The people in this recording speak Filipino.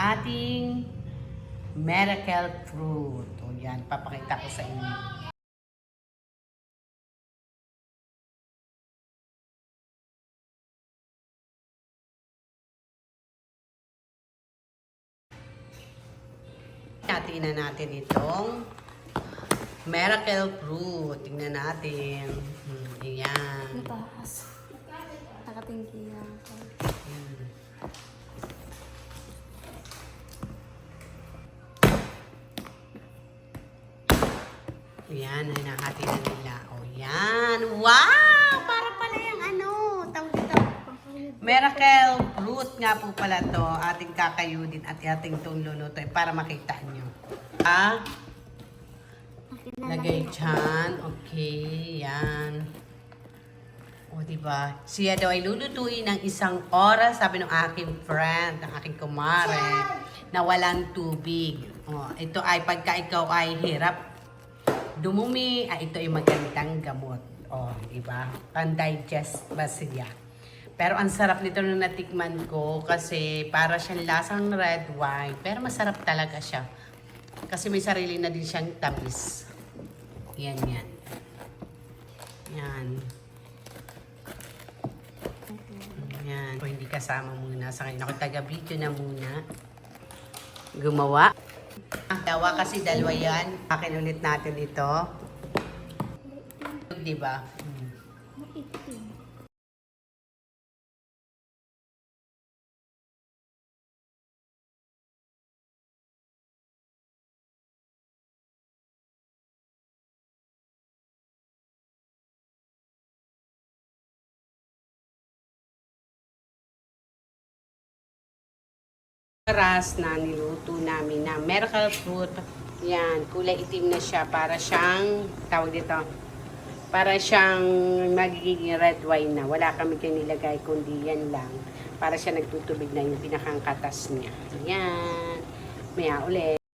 ating miracle fruit. O yan, papakita ko sa inyo. Tingnan natin itong miracle fruit. Tingnan natin. Ayan. Mataas. Nakatingki lang ako. Ayan, hinahati na nila. O yan. Wow! Para pala yung ano. Tawag dito. Miracle fruit nga po pala to. Ating kakayudin at ating itong luluto. Para makita nyo. Lagay dyan. Okay. Yan. O, diba? Siya daw ay lulutuin ng 1 oras, sabi ng aking friend, ng aking kumare, na walang tubig. O, ito ay pagka ikaw ay hirap dumumi, ay ito ay magandang gamot. O, diba? Pan-digest ba siya? Pero ang sarap nito nung natikman ko kasi para siyang lasang red wine. Pero masarap talaga siya. Kasi may sarili na din siyang tamis. Yan, yan. Yan. Yan. Kung hindi kasama muna sa kanya. Ako taga-video na muna. Gumawa. Dawa kasi dalawa yan. Akin ulit natin ito. Diba? Oras na niluto namin na miracle fruit. Yan, kulay itim na siya para siyang, tawag dito, para siyang magiging red wine na. Wala kami kanilagay kundi yan lang. Para siya nagtutubig na yung pinakang katas niya. Yan. Maya ulit.